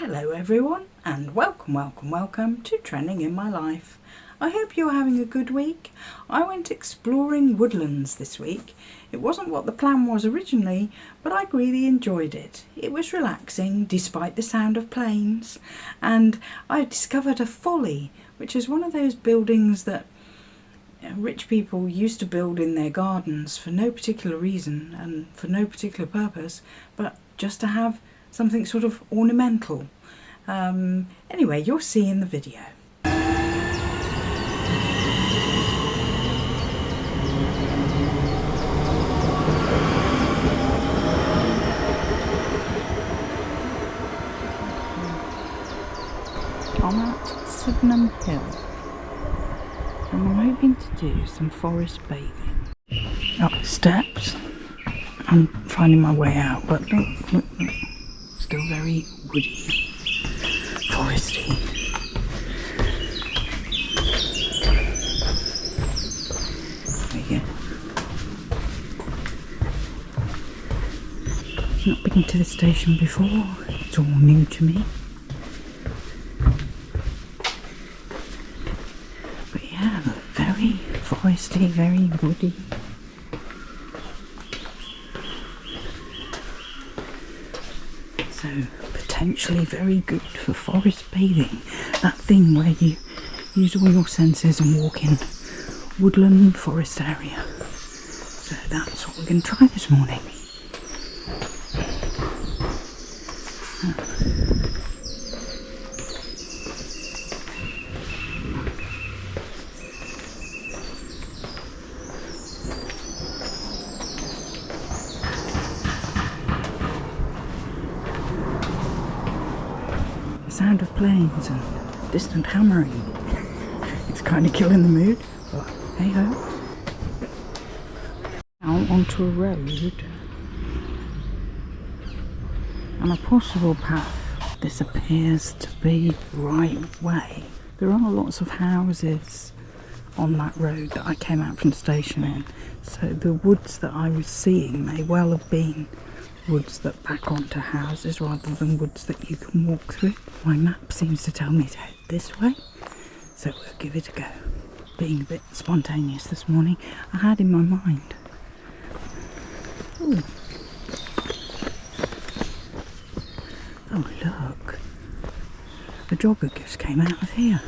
Hello everyone and welcome to Trending in My Life. I hope you're having a good week. I went exploring woodlands this week. It wasn't what the plan was originally, but I really enjoyed it. It was relaxing despite the sound of planes, and I discovered a folly, which is one of those buildings that rich people used to build in their gardens for no particular reason and for no particular purpose, but just to have something sort of ornamental. Anyway, you'll see in the video. I'm at Sydenham Hill and I'm hoping to do some forest bathing. Up the steps. I'm finding my way out, but look. Still very woody, foresty. There you go. Not been to the station before, it's all new to me. But yeah, look, very foresty, very woody. So potentially very good for forest bathing. That thing where you use all your senses and walk in woodland forest area. So that's what we're going to try this morning. Sound of planes and distant hammering. It's kind of killing the mood, but hey ho. Now onto a road and a possible path. This appears to be right way. There are lots of houses on that road that I came out from the station in, so the woods that I was seeing may well have been woods that back onto houses rather than woods that you can walk through. My map seems to tell me to head this way, so we'll give it a go. Being a bit spontaneous this morning, I had in my mind. Ooh. Oh look, a jogger just came out of here,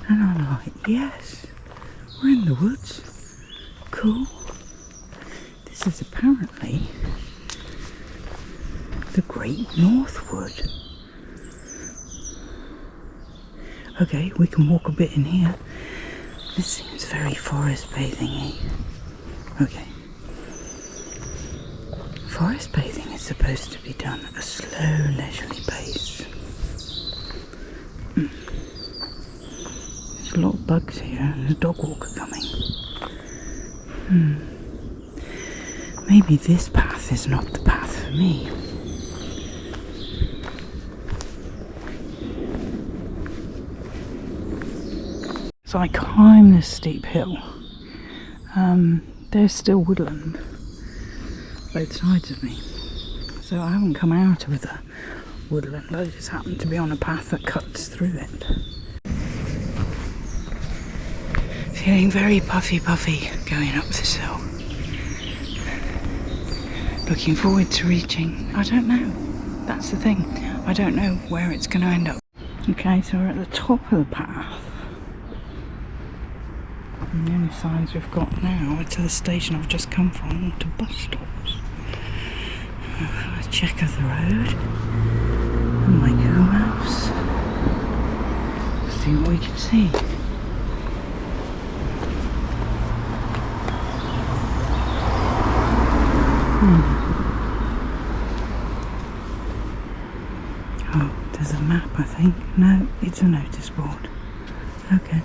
and I'm like, yes, we're in the woods. Cool. This is apparently the Great North Wood. Okay, we can walk a bit in here. This seems very forest bathing-y. Okay. Forest bathing is supposed to be done at a slow, leisurely pace. There's a lot of bugs here and there's a dog walker coming. Maybe this path is not the path for me. So I climb this steep hill. There's still woodland both sides of me, so I haven't come out of the woodland. I just happen to be on a path that cuts through it. Feeling very puffy going up this hill. Looking forward to reaching, I don't know, that's the thing, I don't know where it's going to end up. Okay, so we're at the top of the path. And the only signs we've got now are to the station I've just come from, or to bus stops. A check of the road. And my Google Maps. Let's see what we can see. Oh, there's a map, I think. No, it's a notice board. Okay.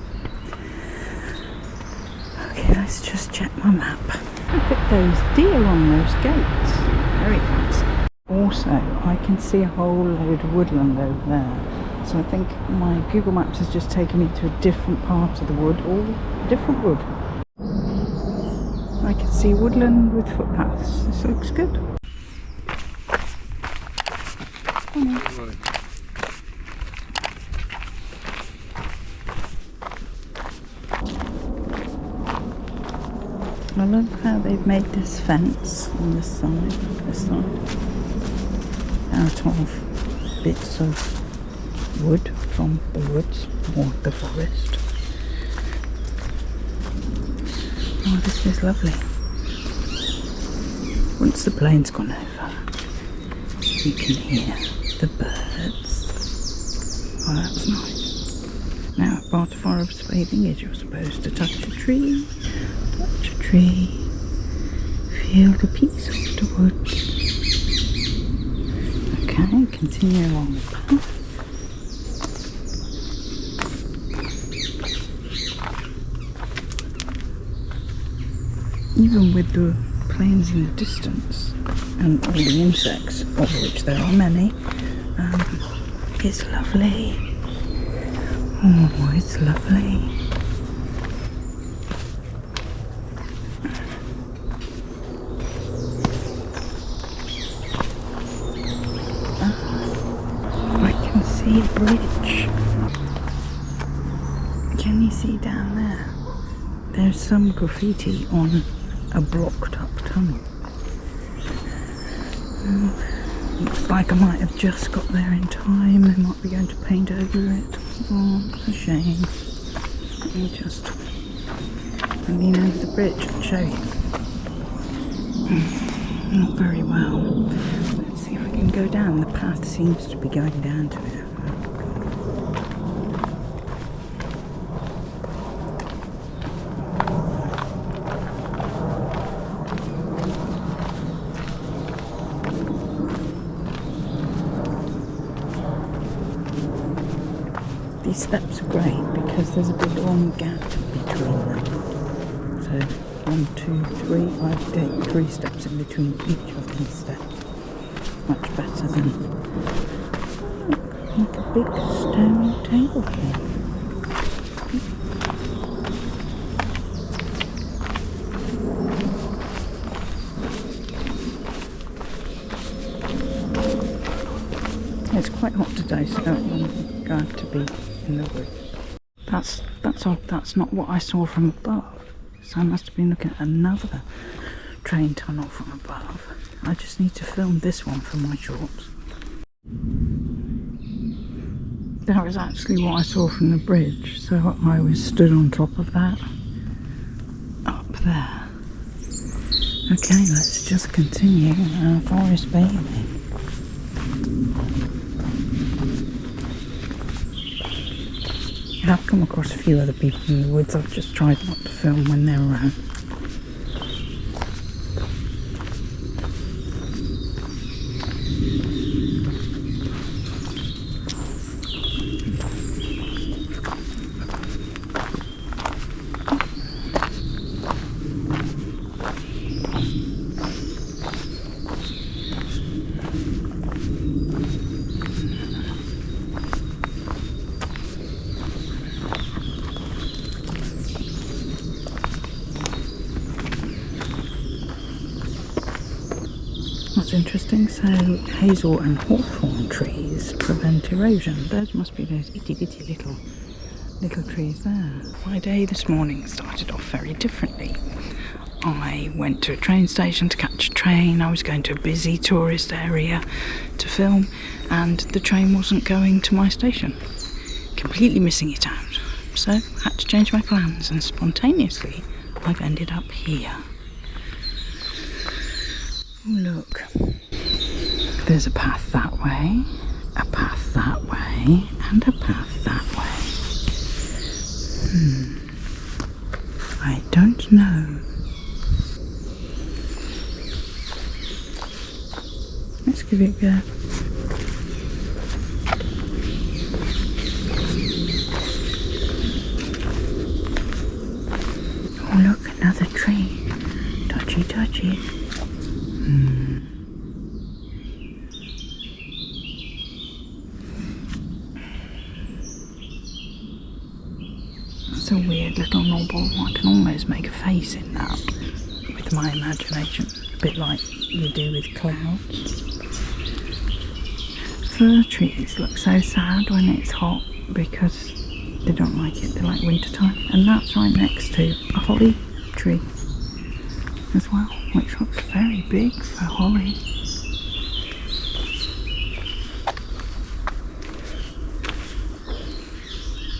Okay, let's just check my map. Look at those deer on those gates. Very fancy. Also, I can see a whole load of woodland over there. So I think my Google Maps has just taken me to a different part of the wood, or different wood. I can see woodland with footpaths. This looks good. Morning. I love how they've made this fence on this side, out of bits of wood from the woods or the forest. Oh, this is lovely. Once the plane's gone over, you can hear the birds. Oh, that's nice. Now, part of forest bathing is you're supposed to touch a tree, feel the peace of the woods. Okay, continue along the path. Even with the planes in the distance and all the insects, of which there are many, it's lovely. Oh, it's lovely. I can see a bridge. Can you see down there? There's some graffiti on a blocked up tunnel. Looks like I might have just got there in time. They might be going to paint over it. Oh, it's a shame. Let me just lean over the bridge and show you. Not very well. Let's see if we can go down. The path seems to be going down to it. These steps are great because there's a big long gap between them. So 1, 2, 3, I take 3 steps in between each of these steps. Much better than like a big stone table here. It's quite hot today, so I'm going to be in the woods. That's odd. That's not what I saw from above. So I must have been looking at another train tunnel from above. I just need to film this one for my shorts. That was actually what I saw from the bridge. So I was stood on top of that, up there. Okay, let's just continue our forest bathing. I've come across a few other people in the woods. I've just tried not to film when they're around. That's interesting. So hazel and hawthorn trees prevent erosion. Those must be those itty bitty little trees there. My day this morning started off very differently. I went to a train station to catch a train. I was going to a busy tourist area to film, and the train wasn't going to my station. Completely missing it out. So had to change my plans, and spontaneously I've ended up here. Look, there's a path that way, a path that way, and a path that way. I don't know. Let's give it a go. Oh look, another tree. Touchy touchy. That's a weird little knobble. I can almost make a face in that with my imagination, a bit like you do with clouds. Fir trees look so sad when it's hot because they don't like it, they like winter time. And that's right next to a holly tree. as well, which looks very big for holly.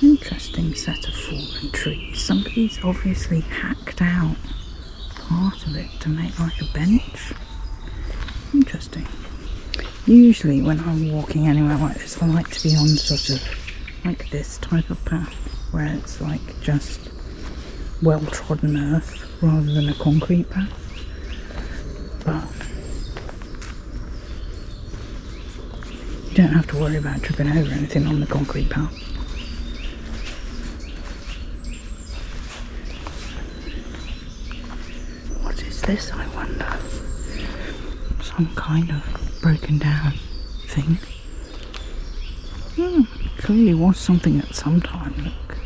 Interesting set of fallen trees. Somebody's obviously hacked out part of it to make like a bench. Interesting. Usually when I'm walking anywhere like this, I like to be on sort of like this type of path where it's like just well-trodden earth rather than a concrete path. But you don't have to worry about tripping over anything on the concrete path. What is this, I wonder? Some kind of broken down thing. Clearly was something at some time. Look,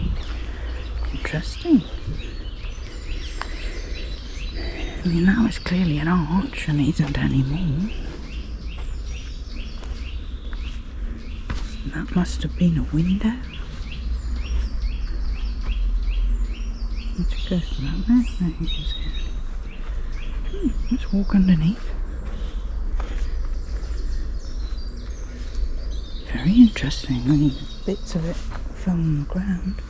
interesting. I mean, that was clearly an arch and isn't anymore. That must have been a window. Which goes to that there. There you can see it. Let's walk underneath. Very interesting. I mean, bits of it fell on the ground.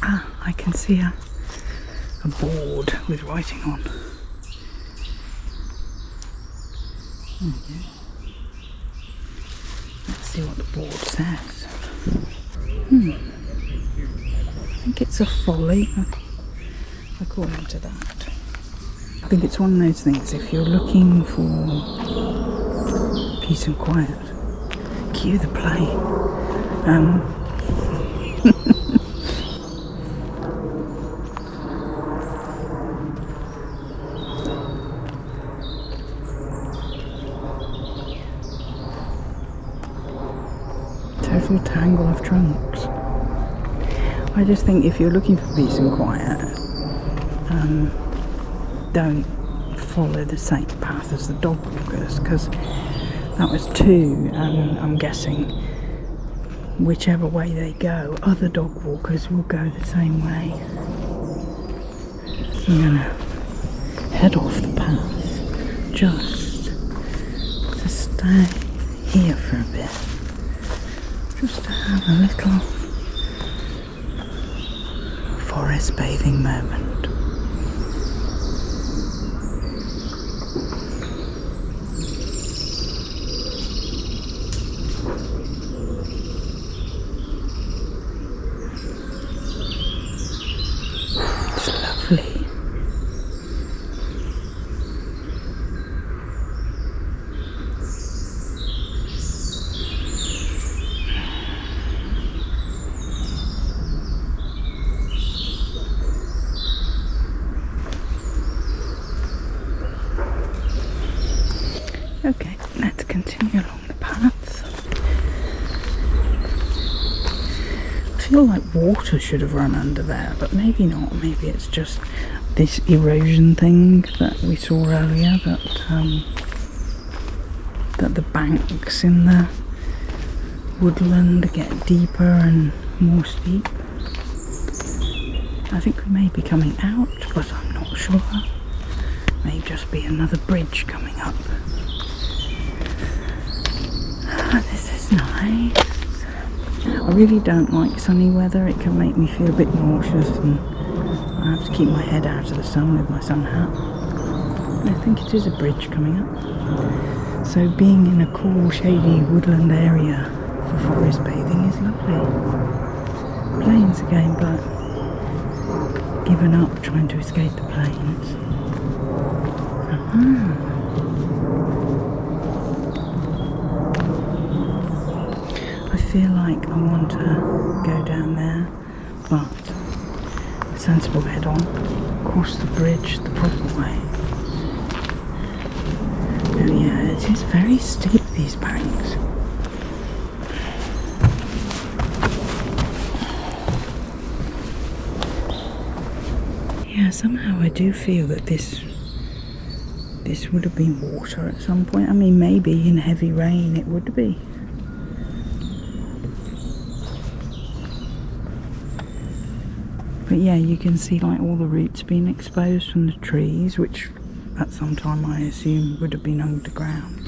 Ah, I can see a board with writing on. There we go. Let's see what the board says. I think it's a folly, according to that. I think it's one of those things, if you're looking for peace and quiet, cue the plane. Total tangle of trunks. I just think if you're looking for peace and quiet, don't follow the same path as the dog walkers, because that was two, and I'm guessing whichever way they go, other dog walkers will go the same way. I'm gonna head off the path just to stay here for a bit, just to have a little forest bathing moment. It's lovely. Okay, let's continue along the path. I feel like water should have run under there, but maybe not. Maybe it's just this erosion thing that we saw earlier, that the banks in the woodland get deeper and more steep. I think we may be coming out, but I'm not sure. May just be another bridge coming up. This is nice. I really don't like sunny weather. It can make me feel a bit nauseous, and I have to keep my head out of the sun with my sun hat. I think it is a bridge coming up. So being in a cool, shady woodland area for forest bathing is lovely. Planes again, but given up trying to escape the planes. I feel like I want to go down there, but a sensible head on, cross the bridge the proper way. Oh yeah, it is very steep, these banks. Yeah, somehow I do feel that this would have been water at some point. I mean, maybe in heavy rain it would be. But But yeah, you can see like all the roots being exposed from the trees, which at some time I assume would have been underground.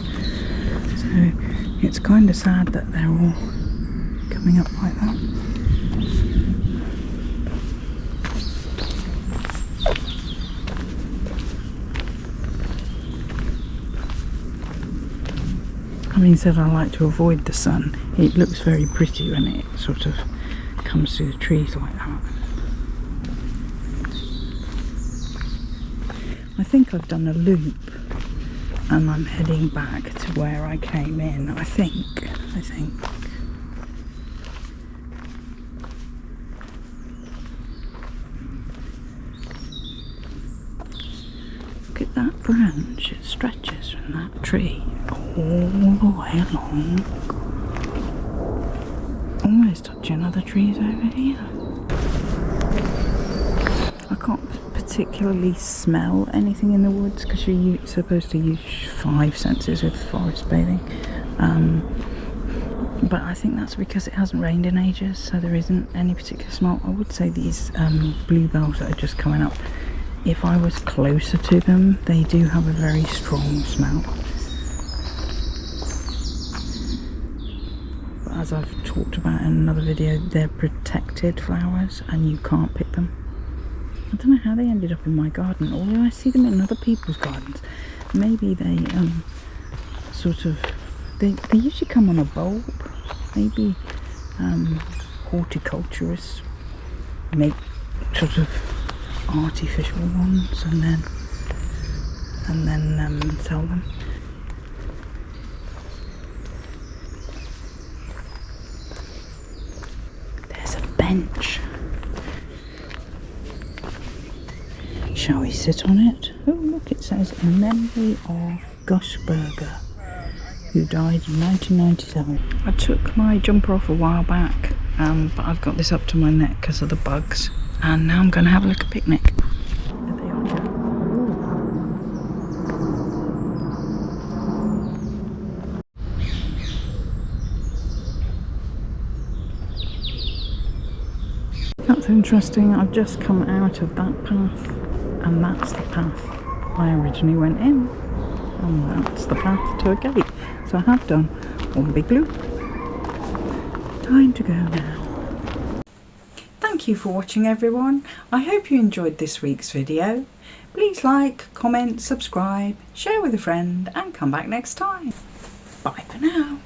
So it's kind of sad that they're all coming up like that. Having said I like to avoid the sun, it looks very pretty when it sort of comes through the trees like that. I think I've done a loop and I'm heading back to where I came in, I think. Look at that branch, it stretches from that tree all the way along. Almost touching other trees over here. I can't particularly smell anything in the woods because you're supposed to use 5 senses with forest bathing. But I think that's because it hasn't rained in ages, so there isn't any particular smell. I would say these bluebells that are just coming up, if I was closer to them, they do have a very strong smell. But as I've talked about in another video, they're protected flowers and you can't pick them. I don't know how they ended up in my garden, although I see them in other people's gardens. Maybe they they usually come on a bulb. Maybe horticulturists make sort of artificial ones and then sell them. There's a bench. Shall we sit on it? Oh look, it says in memory of Gus Berger, who died in 1997. I took my jumper off a while back, but I've got this up to my neck because of the bugs, and now I'm going to have a little picnic. There they are, Joe. That's interesting. I've just come out of that path, and that's the path I originally went in, and that's the path to a gate. So I have done one big loop. Time to go now. Thank you for watching, everyone. I hope you enjoyed this week's video. Please like, comment, subscribe, share with a friend, and come back next time. Bye for now.